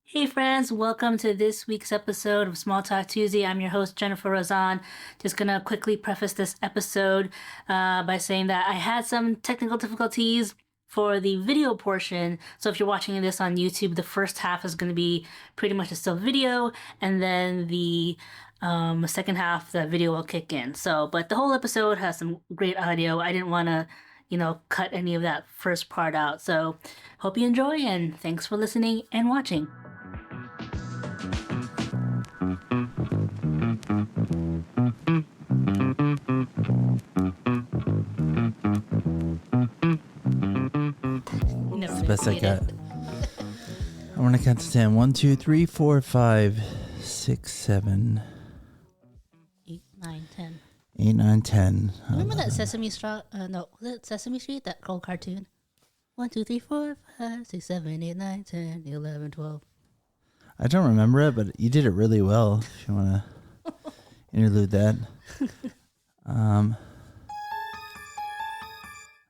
Hey friends, welcome to this week's episode of Small Talk Tuesday. I'm your host, Jennifer Razan. Just gonna quickly preface this episode by saying that I had some technical difficulties for the video portion. So if you're watching this on YouTube, the first half is gonna be pretty much a still video, and then the second half, the video will kick in. But the whole episode has some great audio. I didn't want to, cut any of that first part out. So hope you enjoy, and thanks for listening and watching. That's the best I got. I want to count to 10. 1, 2, 3, 4, 5, 6, 7, 8, 9, 10. 8, 9, 10. Remember that Sesame Street? Sesame Street, that old cartoon? 1, 2, 3, 4, 5, 6, 7, 8, 9, 10, 11, 12. I don't remember it, but you did it really well. If you want to interlude that.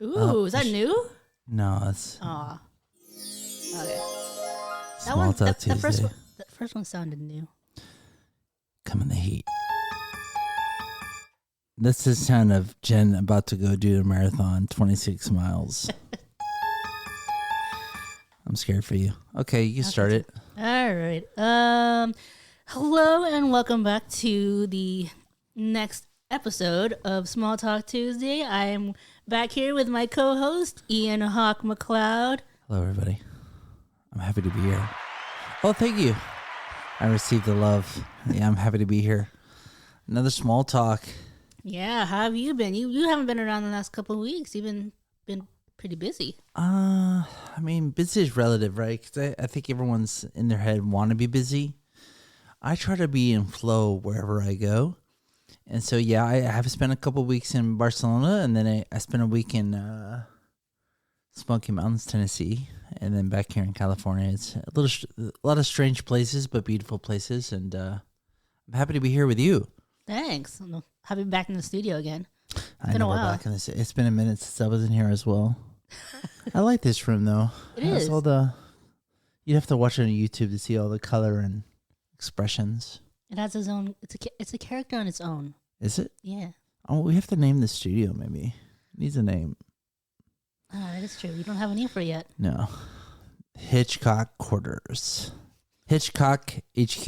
Ooh, is that new? No, it's Aw. Okay. Small Talk Tuesday. That first one sounded new. Come in the heat. That's the sound of Jen about to go do a marathon, 26 miles. I'm scared for you. Okay, you start it. All right. Hello and welcome back to the next episode of Small Talk Tuesday. I'm back here with my co-host Ian Hawk McLeod. Hello, everybody. I'm happy to be here. Oh, thank you. I received the love. Yeah, I'm happy to be here. Another small talk. Yeah, how have you been? You haven't been around the last couple of weeks. You've been pretty busy. I mean, busy is relative, right? Because I think everyone's in their head want to be busy. I try to be in flow wherever I go. And so, yeah, I have spent a couple of weeks in Barcelona, and then I spent a week in Smoky Mountains, Tennessee, and then back here in California. It's a lot of strange places, but beautiful places, and I'm happy to be here with you. Thanks. Happy to be back in the studio again. I know we're back in this. It's been a minute since I was in here as well. I like this room though. It is. You'd have to watch it on YouTube to see all the color and expressions. It has its own. It's a character on its own. Is it? Yeah. Oh, we have to name the studio. Maybe it needs a name. Oh, that is true. You don't have a name for it yet. No. Hitchcock Quarters. Hitchcock HQ.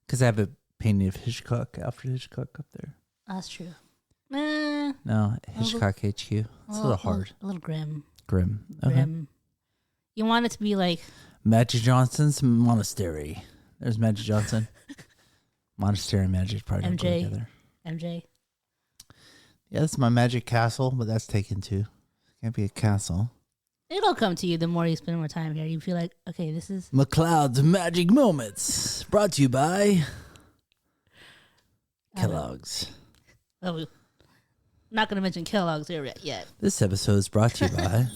Because I have a painting of Hitchcock, Alfred Hitchcock up there. That's true. No, Hitchcock HQ. It's a little hard. A little grim. Grim. Okay. Grim. You want it to be like Magic Johnson's Monastery. There's Magic Johnson. Monastery and Magic probably don't go together. MJ. Yeah, that's my magic castle, but that's taken too. Can't be a castle. It'll come to you the more you spend more time here. You feel like, okay, this is McLeod's Magic Moments. Brought to you by Kellogg's. Oh, we're not going to mention Kellogg's here yet. This episode is brought to you by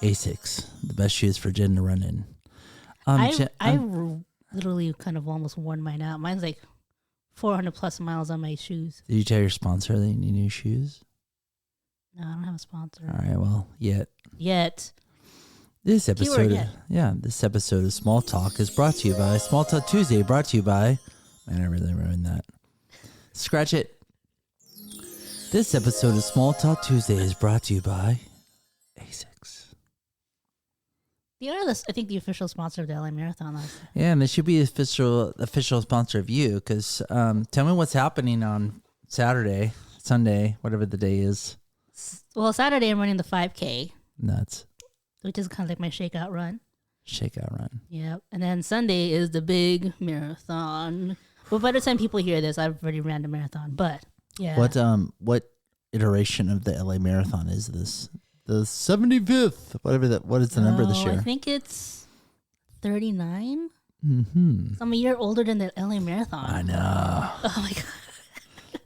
Asics, the best shoes for Jen to run in. I literally kind of almost worn mine out. Mine's like 400 plus miles on my shoes. Did you tell your sponsor that you need new shoes? No, I don't have a sponsor. All right, well, yet. This episode, this episode of Small Talk is brought to you by Small Talk Tuesday. Brought to you by, man, I really ruined that. Scratch it. This episode of Small Talk Tuesday is brought to you by Asics. They are, I think, the official sponsor of the LA Marathon last year. Yeah, and they should be the official sponsor of you, because tell me what's happening on Saturday, Sunday, whatever the day is. Well, Saturday I'm running the 5K. Nuts. Which is kind of like my shakeout run. Shakeout run. Yep. And then Sunday is the big marathon. Well, by the time people hear this, I've already ran the marathon. But yeah. What iteration of the LA Marathon is this? The 75th. What is the number this year? I think it's 39. Mm-hmm. So I'm a year older than the LA Marathon. I know. Oh my god.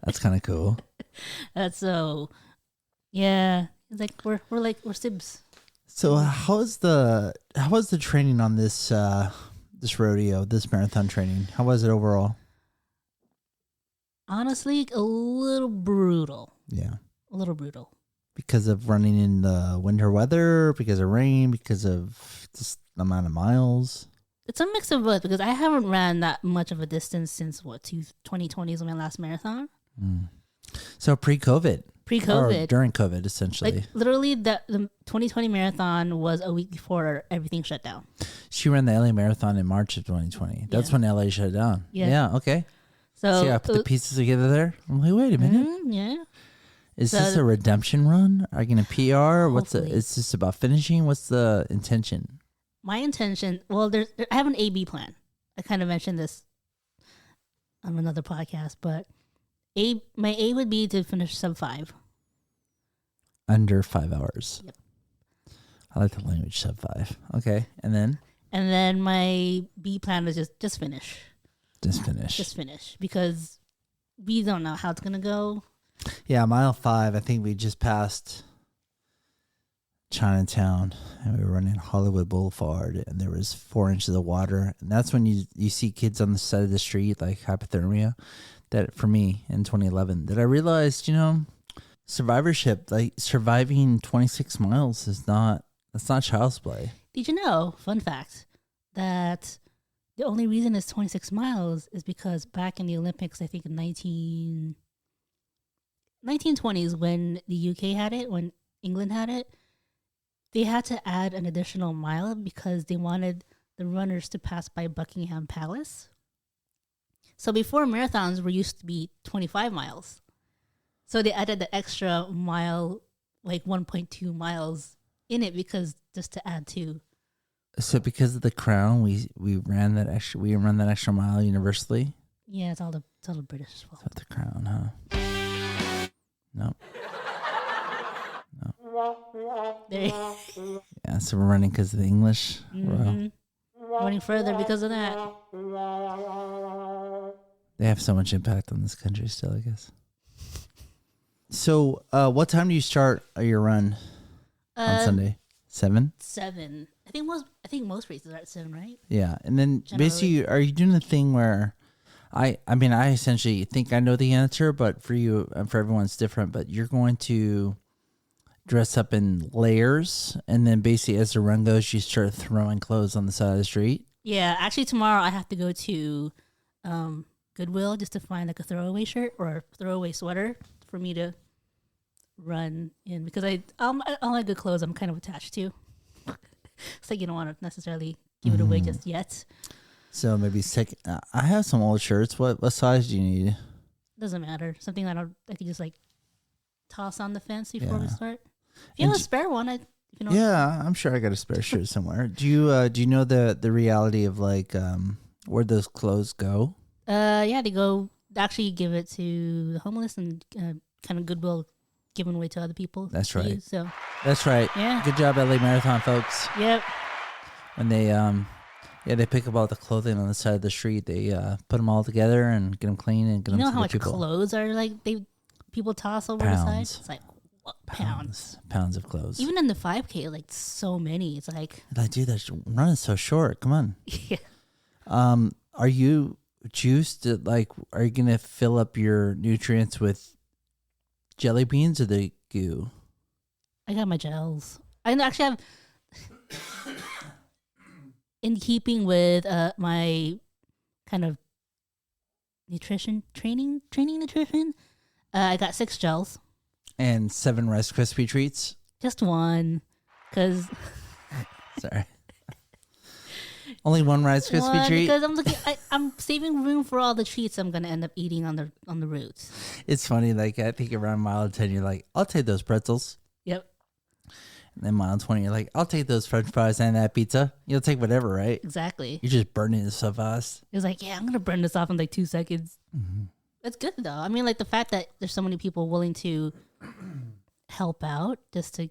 That's kind of cool. That's so. Yeah. It's like we're sibs. So how was the training on this rodeo, this marathon training? How was it overall? Honestly, a little brutal. Yeah. A little brutal. Because of running in the winter weather, because of rain, because of just amount of miles? It's a mix of both because I haven't ran that much of a distance since 2020 is my last marathon. So pre-COVID. Pre-COVID. Or during COVID, essentially. Like literally the 2020 marathon was a week before everything shut down. She ran the LA Marathon in March of 2020. That's when LA shut down. Yeah, okay. So See, I put the pieces together there. I'm like, wait a minute. Yeah. Is this a redemption run? Are you going to PR? Hopefully. It's just about finishing? What's the intention? My intention, well, I have an A-B plan. I kind of mentioned this on another podcast, but my A would be to finish sub 5. Under 5 hours. Yep. I like the language sub 5. Okay, and then? And then my B plan is just finish. Just finish because we don't know how it's gonna go. Yeah, mile 5. I think we just passed Chinatown and we were running Hollywood Boulevard and there was 4 inches of water, and that's when you see kids on the side of the street like hypothermia. That for me in 2011 that I realized, survivorship, like surviving 26 miles that's not child's play. Did you know, fun fact, that the only reason it's 26 miles is because back in the Olympics, I think in 1920s when the UK had it, when England had it, they had to add an additional mile because they wanted the runners to pass by Buckingham Palace. So before marathons were used to be 25 miles. So they added the extra mile, like 1.2 miles in it because just to add to. So because of the crown, we ran that extra mile universally. Yeah, it's all the British fault. So the crown, huh? Nope. Yeah, so we're running because of the English. Running further because of that. They have so much impact on this country still, I guess. So, what time do you start your run on Sunday? 7? 7. I think most races are at 7, right? Yeah, and then Generally. basically, are you doing the thing where I essentially think I know the answer, but for you and for everyone it's different. But you're going to dress up in layers, and then basically as the run goes, you start throwing clothes on the side of the street. Yeah, actually tomorrow I have to go to Goodwill just to find like a throwaway shirt or a throwaway sweater for me to run in because all my good clothes I'm kind of attached to. It's like you don't want to necessarily give it away just yet. So maybe I have some old shirts. What size do you need? Doesn't matter. Something I could just like toss on the fence before we start. If you have a spare one, yeah, I'm sure I got a spare shirt somewhere. Do you know the reality of like where those clothes go? Yeah, they go actually give it to the homeless and kind of Goodwill given away to other people. That's right. So that's right. Yeah. Good job, LA Marathon folks. Yep. When they they pick up all the clothing on the side of the street. They put them all together and get them clean and get them to the people. You know how much clothes are like people toss over the side? It's like what, pounds of clothes. Even in the 5K, like so many. It's like dude, that run is so short. Come on. Yeah. Are you juiced? Like, are you gonna fill up your nutrients with jelly beans or the goo? I got my gels. I actually have. In keeping with my kind of training nutrition, I got 6 gels. And 7 Rice Krispie treats? Just one, because... Sorry. Only 1 Rice Krispie treat? Because I'm saving room for all the treats I'm going to end up eating on the route. It's funny, like, I think around mile 10, you're like, I'll take those pretzels. Yep. And then mile 20, you're like, I'll take those French fries and that pizza. You'll take whatever, right? Exactly. You're just burning it so fast. It was like, yeah, I'm going to burn this off in like 2 seconds. Mm-hmm. That's good, though. I mean, like, the fact that there's so many people willing to help out just to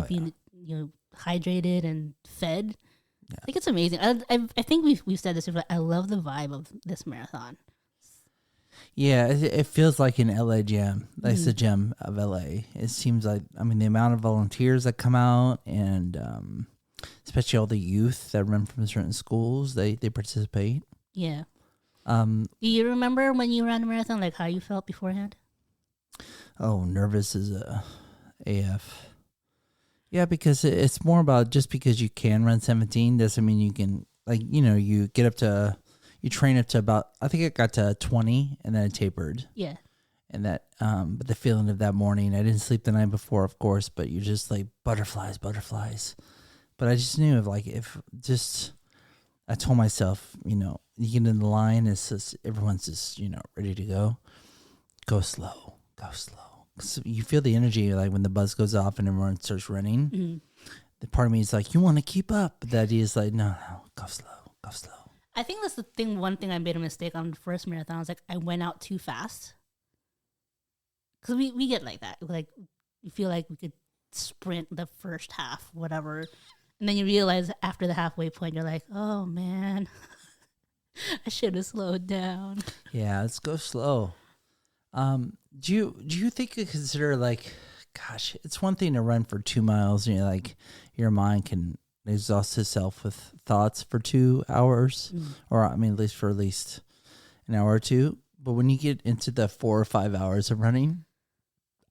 keep you hydrated and fed. Yeah. I think it's amazing. I think we've said this before. I love the vibe of this marathon. Yeah, it feels like an LA jam. Like it's the gem of LA. It seems like, I mean, the amount of volunteers that come out and especially all the youth that run from certain schools, they participate. Yeah. Do you remember when you ran a marathon, like how you felt beforehand? Oh, nervous as a AF. Yeah, because it's more about just because you can run 17 doesn't mean you can, like, you get up to, you train up to about, I think it got to 20 and then it tapered. Yeah. And that, but the feeling of that morning, I didn't sleep the night before, of course, but you're just like butterflies. But I just knew I told myself, you get in the line, it's just, everyone's just, ready to go. Go slow. 'Cause you feel the energy, like when the buzz goes off and everyone starts running. Mm-hmm. The part of me is like, you want to keep up. But the idea is like, no, go slow. I think that's the thing. One thing I made a mistake on the first marathon was like I went out too fast. Because we get like that. Like, you feel like we could sprint the first half, whatever. And then you realize after the halfway point, you're like, oh, man, I should have slowed down. Yeah, let's go slow. Do you think you consider, like, gosh, it's one thing to run for 2 miles, like your mind can exhaust itself with thoughts for 2 hours, or I mean, at least an hour or two. But when you get into the 4 or 5 hours of running,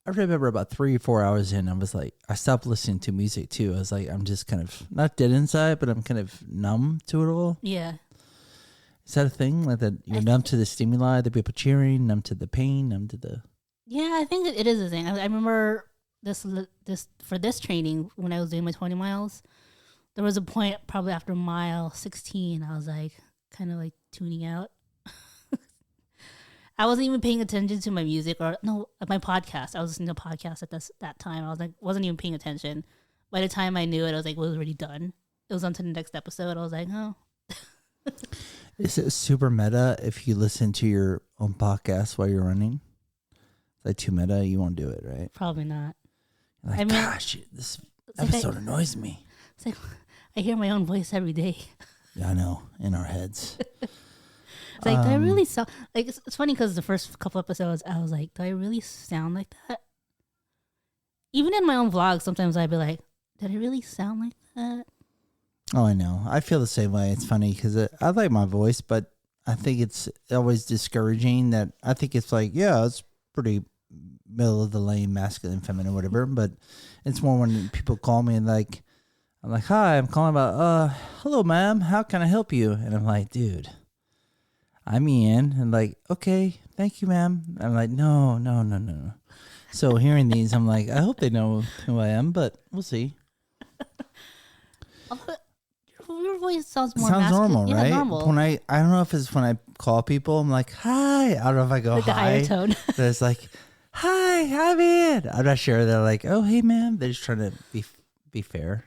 I remember about 3 or 4 hours in, I was like, I stopped listening to music too. I was like, I'm just kind of not dead inside, but I'm kind of numb to it all. Yeah. Is that a thing? Like that you're numb to the stimuli, the people cheering, numb to the pain, numb to the... Yeah, I think it is a thing. I remember this for this training when I was doing my 20 miles. There was a point probably after mile 16, I was like kind of like tuning out. I wasn't even paying attention to my music my podcast. I was listening to a podcast at that time. I was like, wasn't even paying attention. By the time I knew it, I was like, well, it was already done. It was on to the next episode. I was like, oh. Is it super meta if you listen to your own podcast while you're running? Is that too meta? You won't do it, right? Probably not. You're like, gosh, this episode annoys me. It's like I hear my own voice every day. Yeah, I know, in our heads. It's like, do I really sound like? It's funny because the first couple episodes, I was like, do I really sound like that? Even in my own vlogs, sometimes I'd be like, did I really sound like that? Oh, I know. I feel the same way. It's funny because I like my voice, but I think it's always discouraging that I think it's like, yeah, it's pretty middle of the lane, masculine, feminine, whatever. But it's more when people call me and like, I'm like, hi, I'm calling about, hello, ma'am. How can I help you? And I'm like, dude, I'm Ian. And like, okay, thank you, ma'am. I'm like, no. So hearing these, I'm like, I hope they know who I am, but we'll see. Your voice sounds more sounds masculine. normal, right? Normal. When I don't know if it's when I call people, I'm like, hi. I don't know if I go like hi. a higher tone. But it's like, hi, I'm Ian. I'm not sure. They're like, oh, hey, ma'am. They're just trying to be fair.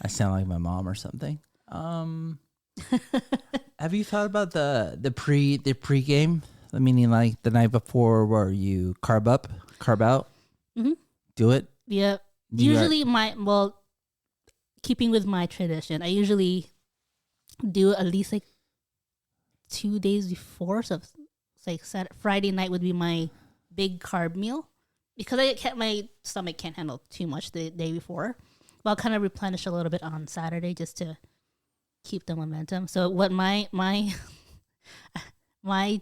I sound like my mom or something. Have you thought about the pre-game? Meaning like the night before where you carb up, carb out? Mm-hmm. Do it? Yep. Usually keeping with my tradition, I usually do it at least like 2 days before. So it's like Friday night would be my big carb meal because my stomach can't handle too much the day before. But I'll kind of replenish a little bit on Saturday just to keep the momentum. So what my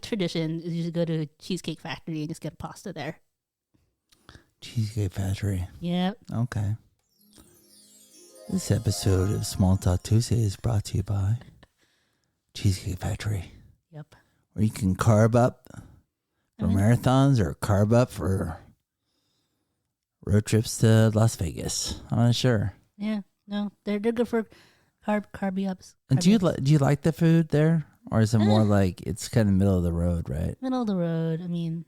tradition is usually go to Cheesecake Factory and just get pasta there. Cheesecake Factory. Yep. Okay. This episode of Small Talk Tuesday is brought to you by Cheesecake Factory. Yep. Where you can carb up for marathons or carb up for road trips to Las Vegas. I'm not sure. Yeah. No, they're good for carby ups. And do you like the food there? Or is it more like it's kind of middle of the road, right? Middle of the road. I mean,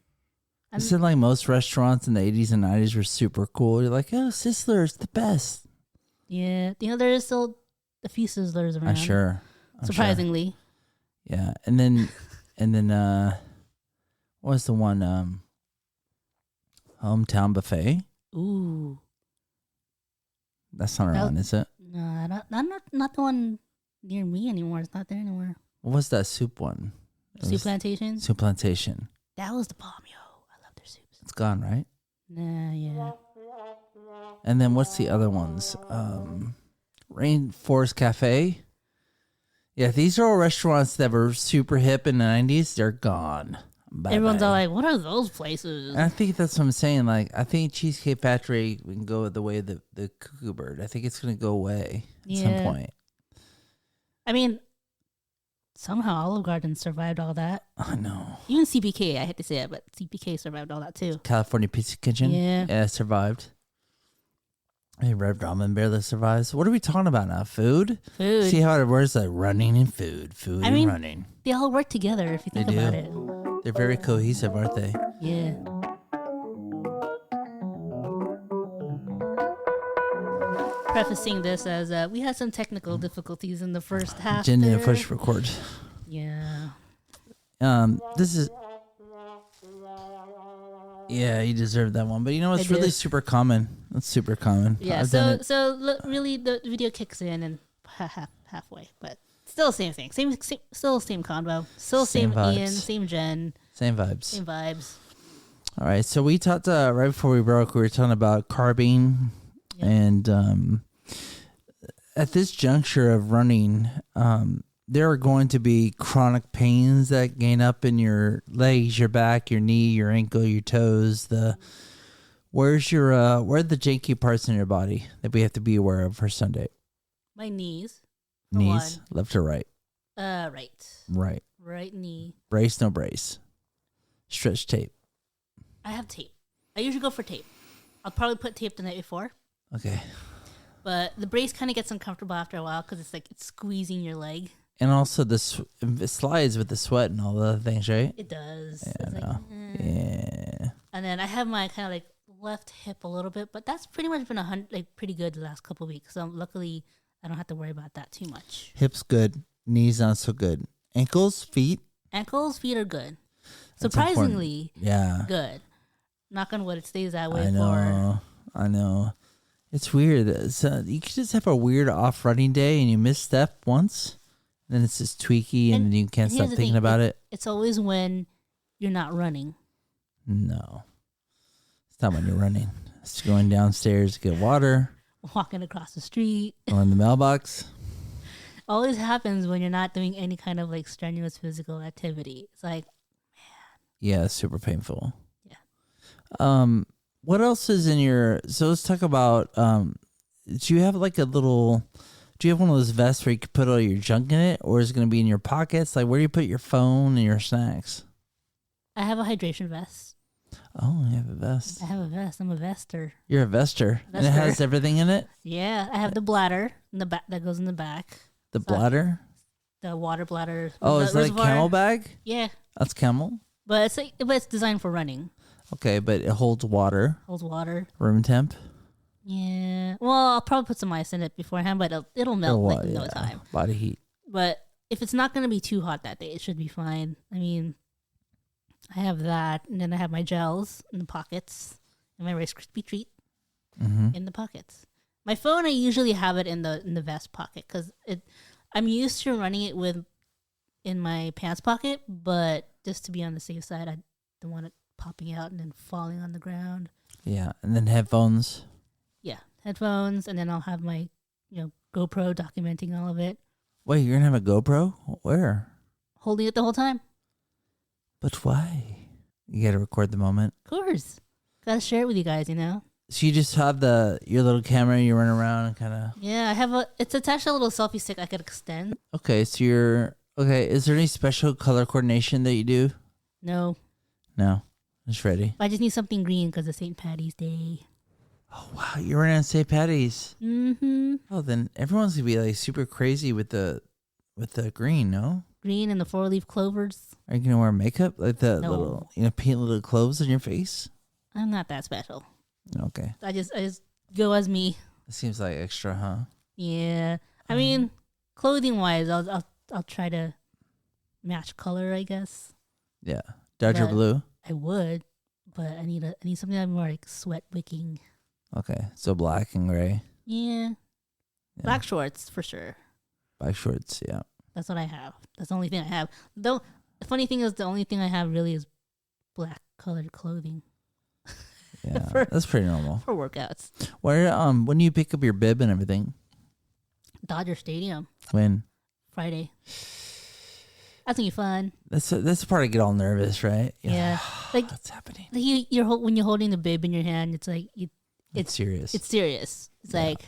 is it like most restaurants in the 80s and 90s were super cool? You're like, oh, Sizzler's the best. Yeah. There is still a few Sizzlers around. I'm sure. Surprisingly. Sure. Yeah. And then what was the one? Hometown Buffet? Ooh. That's not around, is it? No, not the one near me anymore. It's not there anymore. What was that soup one? Soup Plantation? Soup Plantation. That was the bomb, yo. I love their soups. It's gone, right? Nah, yeah. And then what's the other ones? Rainforest Cafe. Yeah, these are all restaurants that were super hip in the 90s. They're gone. Everyone's all like, what are those places? And I think that's what I'm saying. Like, I think Cheesecake Factory can go the way of the cuckoo bird. I think it's going to go away at some point. I mean, somehow Olive Garden survived all that. I know. Even CPK, I hate to say it, but CPK survived all that too. California Pizza Kitchen. Yeah, survived. Hey, Red Ramen barely survives. What are we talking about now? Food? Food. See how it works? Like running and food. And running. They all work together if you think about it. They're very cohesive, aren't they? Yeah. Prefacing this as we had some technical difficulties in the first half. Jenn didn't push record. Yeah. This is. Yeah, you deserve that one. But you know, it's really super common. It's super common. Yeah. Really, the video kicks in and halfway, but still same thing. Still same combo. Still same vibes. Ian, same Jenn. Same vibes. Same vibes. All right. So we talked right before we broke. We were talking about carbing, and at this juncture of running, there are going to be chronic pains that gain up in your legs, your back, your knee, your ankle, your toes. Where are the janky parts in your body that we have to be aware of for Sunday? My knees. Knees, left or right? Right. Right. Right knee. Brace, no brace. Stretch tape. I have tape. I usually go for tape. I'll probably put tape the night before. Okay. But the brace kind of gets uncomfortable after a while because it's squeezing your leg. And also it slides with the sweat and all the other things, right? It does. Yeah, It's yeah. And then I have my kind of like left hip a little bit, but that's pretty much been pretty good the last couple of weeks. So luckily I don't have to worry about that too much. Hips good, knees not so good. Ankles, feet. Ankles, feet are good. Surprisingly, good. Knock on wood, it stays that way. I know. It's weird. So you could just have a weird off-running day and you misstep once, then it's just tweaky and you can't stop thinking about it. It's always when you're not running. No. It's not when you're running. It's going downstairs to get water. Walking across the street. Or in the mailbox. Always happens when you're not doing any kind of like strenuous physical activity. It's like, man. Yeah, it's super painful. Yeah. What else is in your... So let's talk about... do you have like do you have one of those vests where you can put all your junk in it? Or is it going to be in your pockets? Like, where do you put your phone and your snacks? I have a hydration vest. Oh, you have a vest. I have a vest. I'm a vester. You're a vester. And it has everything in it? Yeah. I have the bladder in the back that goes in the back. The bladder? The water bladder. Oh, is that a camel bag? Yeah. That's camel? But it's designed for running. Okay, but it holds water. Holds water. Room temp? Yeah. Well, I'll probably put some ice in it beforehand, but it'll melt in no time. Body heat. But if it's not going to be too hot that day, it should be fine. I mean, I have that, and then I have my gels in the pockets, and my Rice Krispie treat in the pockets. My phone, I usually have it in the vest pocket because I'm used to running it in my pants pocket, but just to be on the safe side, I don't want it popping out and then falling on the ground. Yeah, and then headphones. Yeah, headphones, and then I'll have my GoPro documenting all of it. Wait, you're gonna have a GoPro? Where? Holding it the whole time. But why? You gotta record the moment. Of course, gotta share it with you guys. So you just have your little camera, you run around and kind of... Yeah, I have it's attached to a little selfie stick I could extend. Okay, so is there any special color coordination that you do? No. Just ready. I just need something green because it's St. Patty's Day. Oh, wow, you're running on St. Patty's. Mm-hmm. Oh, then everyone's gonna be like super crazy with the green, no? Green and the 4-leaf clovers. Are you gonna wear makeup? Like the No. little, paint little cloves on your face? I'm not that special. Okay. I just go as me. It seems like extra, huh? Yeah. I mean, clothing wise, I'll try to match color, I guess. Yeah. Darker blue? I would, but I need something that's more like sweat wicking. Okay. So black and gray. Yeah. Black shorts for sure. Black shorts, yeah. That's what I have. That's the only thing I have. Though the funny thing is the only thing I have really is black colored clothing. Yeah. That's pretty normal. For workouts. When do you pick up your bib and everything? Dodger Stadium. When? Friday. That's gonna be fun. That's the part I get all nervous, right? Yeah. Like what's happening? Like when you're holding the bib in your hand, it's like it's serious. It's serious. It's like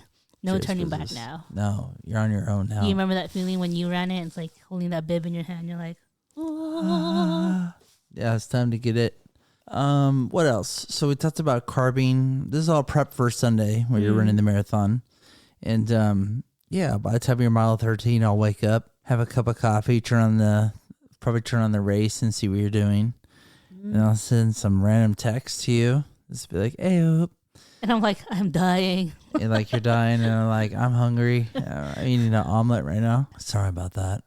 no Serious turning business. back now. No, you're on your own now. You remember that feeling when you ran it? It's like holding that bib in your hand. You're like, yeah, it's time to get it. What else? So we talked about carbing. This is all prep for Sunday where you're running the marathon. And yeah, by the time you're mile 13, I'll wake up, have a cup of coffee, probably turn on the race and see what you're doing. And I'll send some random text to you. Just be like, hey, and I'm like, I'm dying. and like you're dying, and I'm like, I'm hungry. I'm eating an omelet right now. Sorry about that.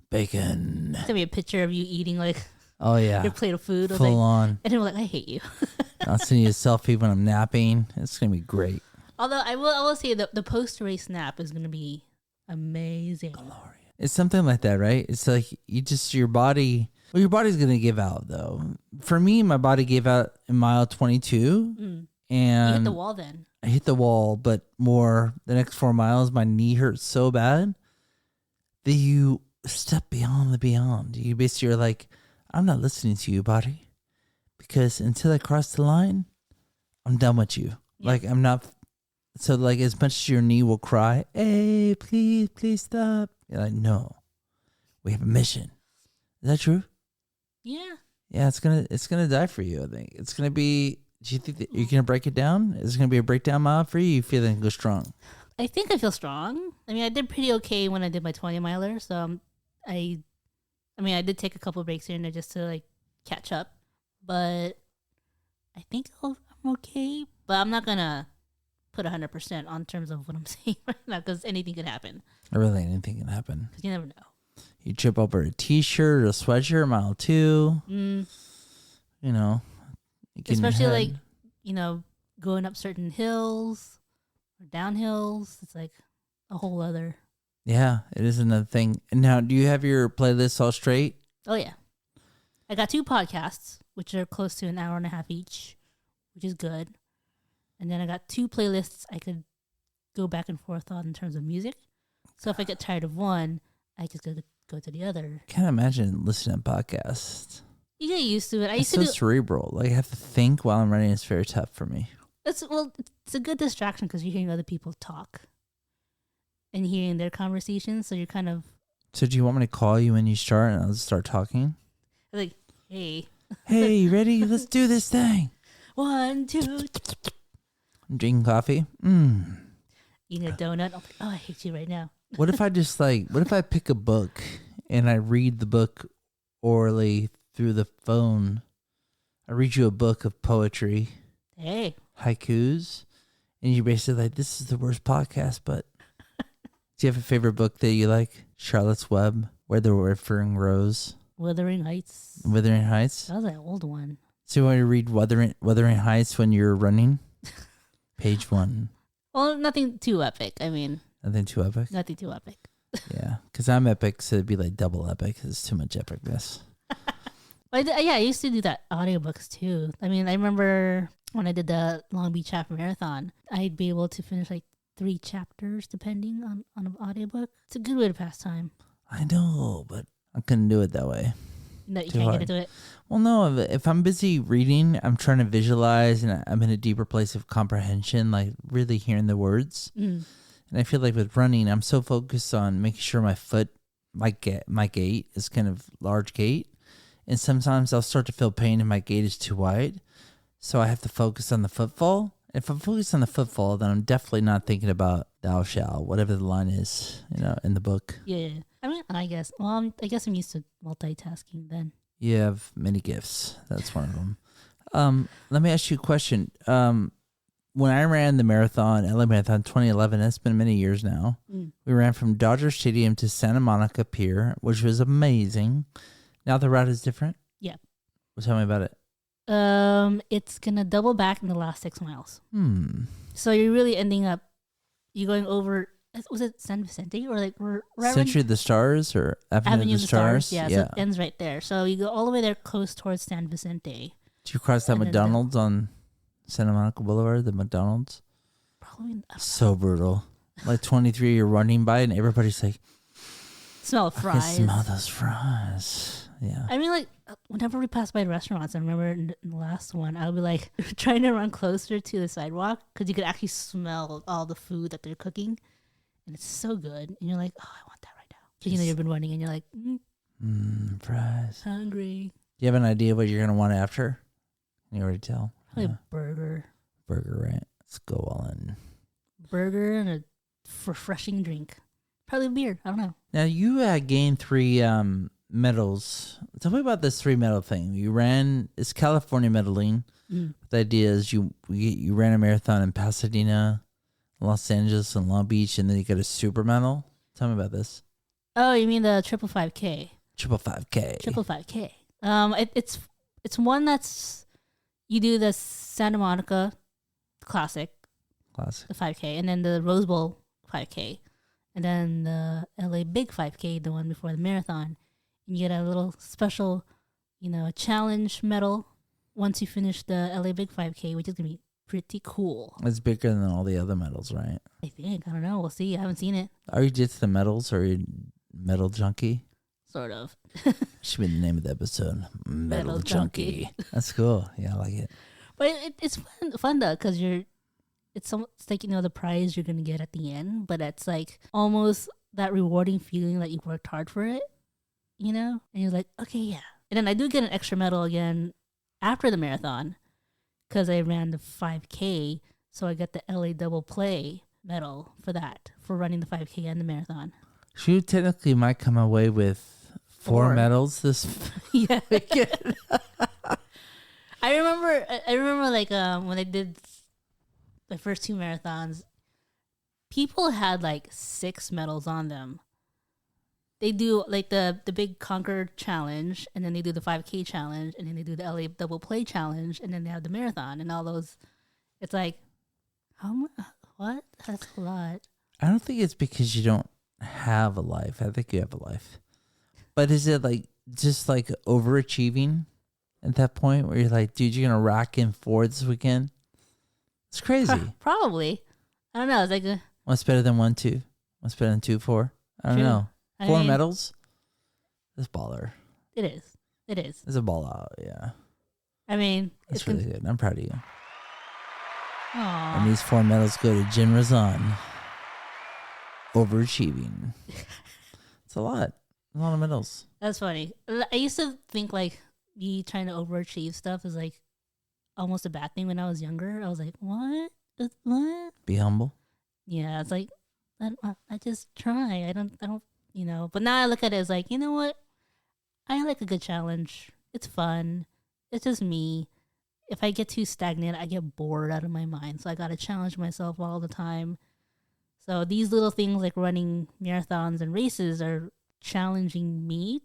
Bacon. Send me a picture of you eating like your plate of food. Full on. And I'm like, I hate you. I'll send you a selfie when I'm napping. It's going to be great. Although I will say the post-race nap is going to be amazing. Glorious. It's something like that, right? It's like your body's going to give out, though. For me, my body gave out in mile 22. And you hit the wall then. I hit the wall, but the next 4 miles, my knee hurt so bad that you step beyond the beyond. You basically are like, I'm not listening to you, body, because until I cross the line, I'm done with you. Yeah. Like, I'm not. So, like, as much as your knee will cry, hey, please stop. You're like, no, we have a mission. Is that true? Yeah. Yeah, it's gonna die for you. I think it's gonna be. Do you think that you're gonna break it down? Is it gonna be a breakdown mile for you? You feeling go strong? I think I feel strong. I mean, I did pretty okay when I did my 20 miler. So I did take a couple of breaks here and there just to like catch up, but I think I'm okay. But I'm not gonna put 100% on terms of what I'm saying right now because anything could happen. Really, anything can happen. Because you never know. You trip over a t-shirt or a sweatshirt, mile 2. You know. Especially like, going up certain hills or down hills. It's like a whole other. Yeah, it is another thing. And now, do you have your playlist all straight? Oh, yeah. I got 2 podcasts, which are close to an hour and a half each, which is good. And then I got 2 playlists I could go back and forth on in terms of music. So if I get tired of one, I just go to the other. Can't imagine listening to podcasts. You get used to it. It's so cerebral. Like, I have to think while I'm running. It's very tough for me. It's a good distraction because you're hearing other people talk and hearing their conversations. So you're kind of. So do you want me to call you when you start and I'll just start talking? Like, hey. Hey, you ready? Let's do this thing. 1, 2. I'm drinking coffee. Eating a donut. Oh, I hate you right now. What if I pick a book and I read the book orally through the phone? I read you a book of poetry. Hey. Haikus. And you're basically like, this is the worst podcast, but do you have a favorite book that you like? Charlotte's Web, Where the Whispering Rose. Wuthering Heights. Wuthering Heights? That was an old one. So you want to read Wuthering Heights when you're running? Page 1. Well, nothing too epic. I mean. Nothing too epic? Nothing too epic. Yeah, because I'm epic, so it'd be like double epic. It's too much epicness. I used to do that audiobooks too. I mean, I remember when I did the Long Beach Half Marathon, I'd be able to finish like 3 chapters depending on an audiobook. It's a good way to pass time. I know, but I couldn't do it that way. No, you can't get into it. Well, no, if I'm busy reading, I'm trying to visualize and I'm in a deeper place of comprehension, like really hearing the words. And I feel like with running, I'm so focused on making sure my gait is kind of large gait. And sometimes I'll start to feel pain if my gait is too wide. So I have to focus on the footfall. If I focus on the footfall, then I'm definitely not thinking about thou shalt, whatever the line is, in the book. Yeah. I mean, I guess I'm used to multitasking then. You have many gifts. That's one of them. Let me ask you a question. When I ran the marathon, LA Marathon 2011, that's been many years now. We ran from Dodger Stadium to Santa Monica Pier, which was amazing. Now the route is different? Yeah. Well, tell me about it. It's going to double back in the last 6 miles. So you're really ending up, you're going over, was it San Vicente? Or like, Century of the Stars or Avenue of the Stars? Yeah, so it ends right there. So you go all the way there close towards San Vicente. Did you cross that McDonald's on Santa Monica Boulevard, the McDonald's? Probably not. So brutal. Like 23, you're running by and everybody's like, Smell I can fries. smell those fries. Yeah. I mean, like, whenever we pass by restaurants, I remember in the last one, I would be like trying to run closer to the sidewalk because you could actually smell all the food that they're cooking. And it's so good. And you're like, oh, I want that right now. You know, you've been running and you're like, Fries. hungry. Do you have an idea what you're going to want after? Can you already tell? Probably a burger. Burger, right? Let's go all in. Burger and a refreshing drink. Probably a beer. I don't know. Now, you gained 3 medals. Tell me about this 3 medal thing. You ran, it's California medaling. The idea is you ran a marathon in Pasadena, Los Angeles, and Long Beach, and then you got a super medal. Tell me about this. Oh, you mean the 555K? 555K. 555K. It's one that's, you do the Santa Monica Classic, the 5K, and then the Rose Bowl 5K, and then the LA Big 5K, the one before the marathon. And you get a little special, a challenge medal once you finish the LA Big 5K, which is going to be pretty cool. It's bigger than all the other medals, right? I think. I don't know. We'll see. I haven't seen it. Are you just the medals or are you medal junkie? Sort of. Should be the name of the episode. Medal junkie. That's cool. Yeah, I like it. But it's fun though, because it's like, the prize you're going to get at the end, but it's like almost that rewarding feeling that you worked hard for it, and you're like, okay, yeah. And then I do get an extra medal again after the marathon because I ran the 5K, so I get the LA double play medal for running the 5K and the marathon. So you technically might come away with 4 medals this yeah. I remember like when I did the first 2 marathons, people had like 6 medals on them. They do like the big Conquer challenge, and then they do the 5K challenge, and then they do the LA double play challenge, and then they have the marathon and all those. It's like, how much? What? That's a lot. I don't think it's because you don't have a life. I think you have a life. But is it like just like overachieving at that point where you're like, dude, you're gonna rack in 4 this weekend? It's crazy. Probably. I don't know. It's like What's better than 1, 2? What's better than 2, 4? I don't know. 4 medals? That's baller. It is. It's a ball out, yeah. I mean, that's really good. I'm proud of you. Aww. And these 4 medals go to Jim Razan. Overachieving. It's a lot. A lot of medals. That's funny. I used to think like me trying to overachieve stuff is like almost a bad thing when I was younger. I was like, what? What? Be humble. Yeah, it's like I just try. I don't. But now I look at it as like, you know what? I like a good challenge. It's fun. It's just me. If I get too stagnant, I get bored out of my mind. So I got to challenge myself all the time. So these little things like running marathons and races are challenging me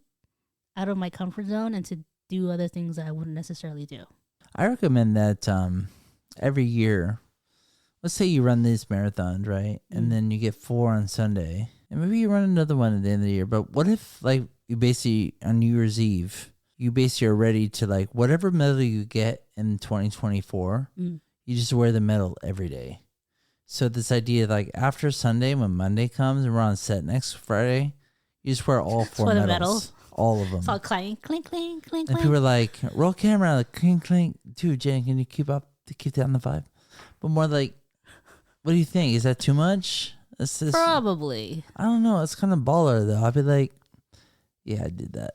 out of my comfort zone and to do other things that I wouldn't necessarily do. I recommend that every year, let's say you run these marathons, right? And then you get 4 on Sunday. And maybe you run another one at the end of the year. But what if, like, you basically, on New Year's Eve, you basically are ready to, like, whatever medal you get in 2024, you just wear the medal every day. So this idea, like, after Sunday, when Monday comes and we're on set next Friday, you just wear all 4 medals. All of them. It's all clank, clink, clink, clink, And people are like, roll camera, like, clink, clink. Dude, Jen, can you keep down the vibe? But more like, what do you think? Is that too much? Probably. I don't know. It's kind of baller, though. I'd be like, yeah, I did that.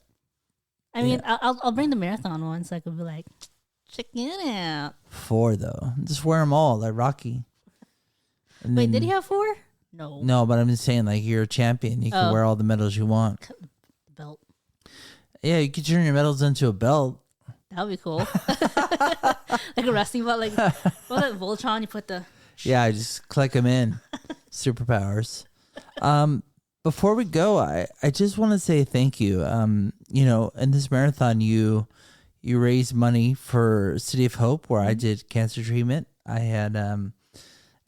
I mean, I'll bring the marathon one so I could be like, check it out. 4, though. Just wear them all, like Rocky. And Wait, did he have 4? No. No, but I'm just saying, like, you're a champion. You can wear all the medals you want. Cut the belt. Yeah, you could turn your medals into a belt. That would be cool. Like a wrestling belt. Like, what that Voltron, you put the... Yeah, just click them in. Superpowers. Before we go, I just want to say thank you. In this marathon, you raised money for City of Hope, where I did cancer treatment. I had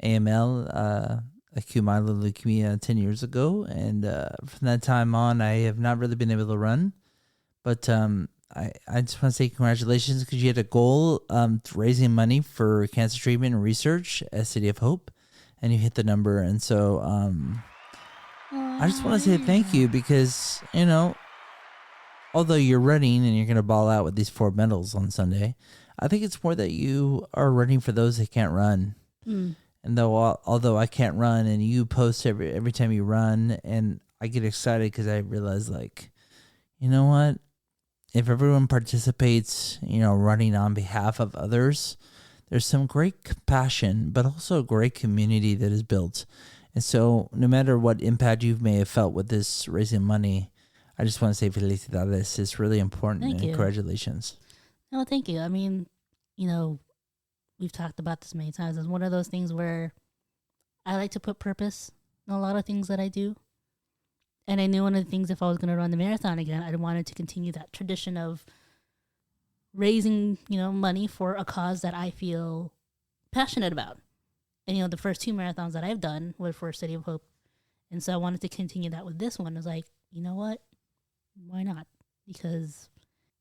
AML, acute myeloid leukemia, 10 years ago, and from that time on, I have not really been able to run. But I just want to say congratulations because you had a goal raising money for cancer treatment and research at City of Hope, and you hit the number. And so I just want to say thank you because, although you're running and you're going to ball out with these 4 medals on Sunday, I think it's more that you are running for those that can't run. And although I can't run and you post every time you run, and I get excited because I realize, like, you know what? If everyone participates, running on behalf of others, there's some great compassion, but also a great community that is built. And so no matter what impact you may have felt with this raising money, I just want to say felicidades. It's really important. Thank you. Congratulations. No, thank you. I mean, we've talked about this many times. It's one of those things where I like to put purpose in a lot of things that I do. And I knew one of the things, if I was going to run the marathon again, I wanted to continue that tradition of raising, money for a cause that I feel passionate about. And, the first 2 marathons that I've done were for City of Hope. And so I wanted to continue that with this one. I was like, you know what? Why not? Because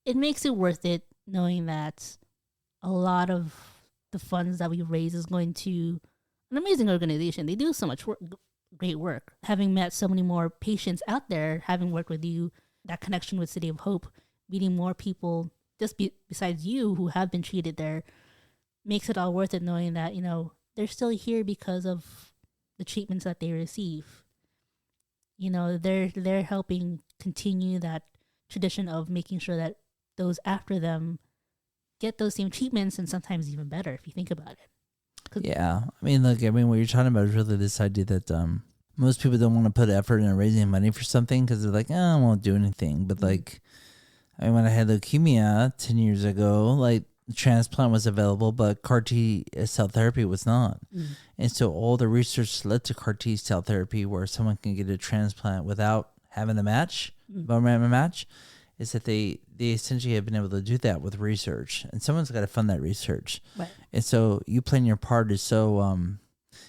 it makes it worth it knowing that a lot of the funds that we raise is going to an amazing organization. They do so much great work. Having met so many more patients out there, having worked with you, that connection with City of Hope, meeting more people just besides you who have been treated there, makes it all worth it knowing that, they're still here because of the treatments that they receive. They're helping continue that tradition of making sure that those after them get those same treatments and sometimes even better if you think about it. Yeah. What you're talking about is really this idea that most people don't want to put effort into raising money for something because they're like, I won't do anything. But when I had leukemia 10 years ago, transplant was available, but CAR T cell therapy was not. And so all the research led to CAR T cell therapy where someone can get a transplant without having a match, bone marrow match, is that they essentially have been able to do that with research. And someone's got to fund that research. Right. And so you playing your part is so,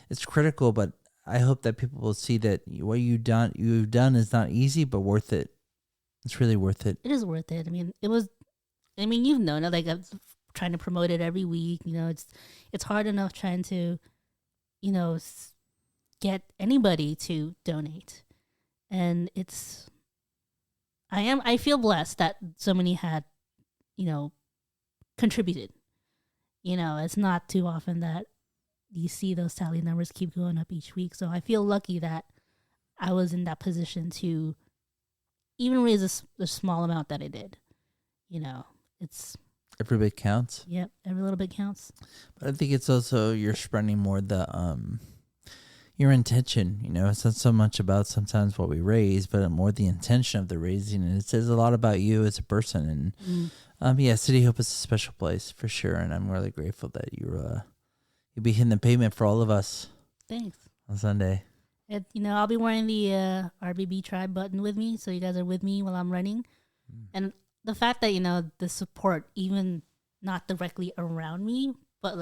it's critical, but I hope that people will see that what you've done is not easy, but worth it. It's really worth it. It is worth it. You've known it, I'm trying to promote it every week. It's hard enough trying to, get anybody to donate. And I feel blessed that so many had, contributed. It's not too often that you see those tally numbers keep going up each week. So I feel lucky that I was in that position to even raise the small amount that I did. It's every bit counts. Yep, every little bit counts. But I think it's also you're spreading more the your intention. It's not so much about sometimes what we raise, but more the intention of the raising, and it says a lot about you as a person. And City Hope is a special place for sure, and I'm really grateful that you'll be hitting the pavement for all of us. Thanks. On Sunday. I'll be wearing the RBB Tribe button with me, so you guys are with me while I'm running. And the fact that, the support, even not directly around me, but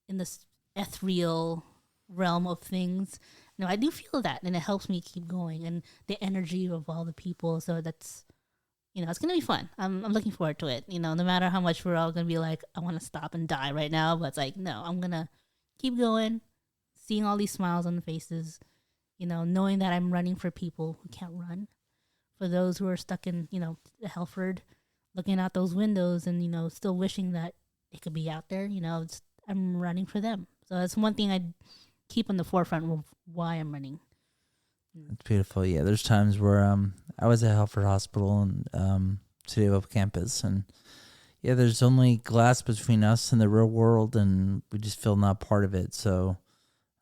in this ethereal realm of things, I do feel that, and it helps me keep going, and the energy of all the people. So that's, it's going to be fun. I'm looking forward to it. No matter how much we're all going to be like, I want to stop and die right now, but it's no, I'm going to keep going, seeing all these smiles on the faces, knowing that I'm running for people who can't run, for those who are stuck in, Helford, looking out those windows and, still wishing that it could be out there, I'm running for them. So that's one thing I keep on the forefront of why I'm running. It's beautiful. Yeah, there's times where I was at Helford Hospital and City of Hope campus, and there's only glass between us and the real world, and we just feel not part of it. So,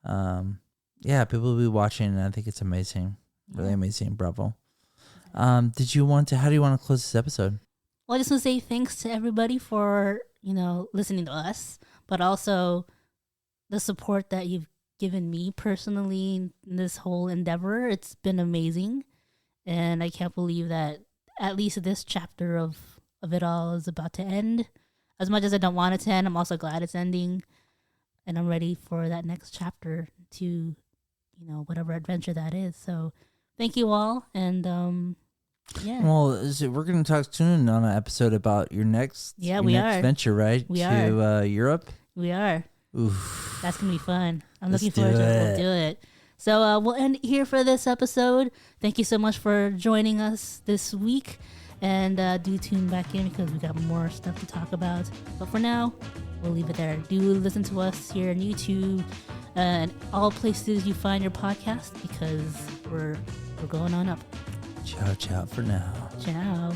people will be watching, and I think it's amazing, really amazing. Bravo. How do you want to close this episode? Well, I just want to say thanks to everybody for, listening to us, but also the support that you've given me personally in this whole endeavor. It's been amazing. And I can't believe that at least this chapter of it all is about to end. As much as I don't want it to end, I'm also glad it's ending. And I'm ready for that next chapter to, whatever adventure that is. So thank you all. And, Well, we're going to talk soon on an episode about your next venture, right? We are. Europe? We are. Oof. That's going to be fun. I'm looking forward to it. We'll do it. So we'll end here for this episode. Thank you so much for joining us this week. And do tune back in because we got more stuff to talk about. But for now, we'll leave it there. Do listen to us here on YouTube and all places you find your podcast because we're going on up. Ciao, ciao for now. Ciao.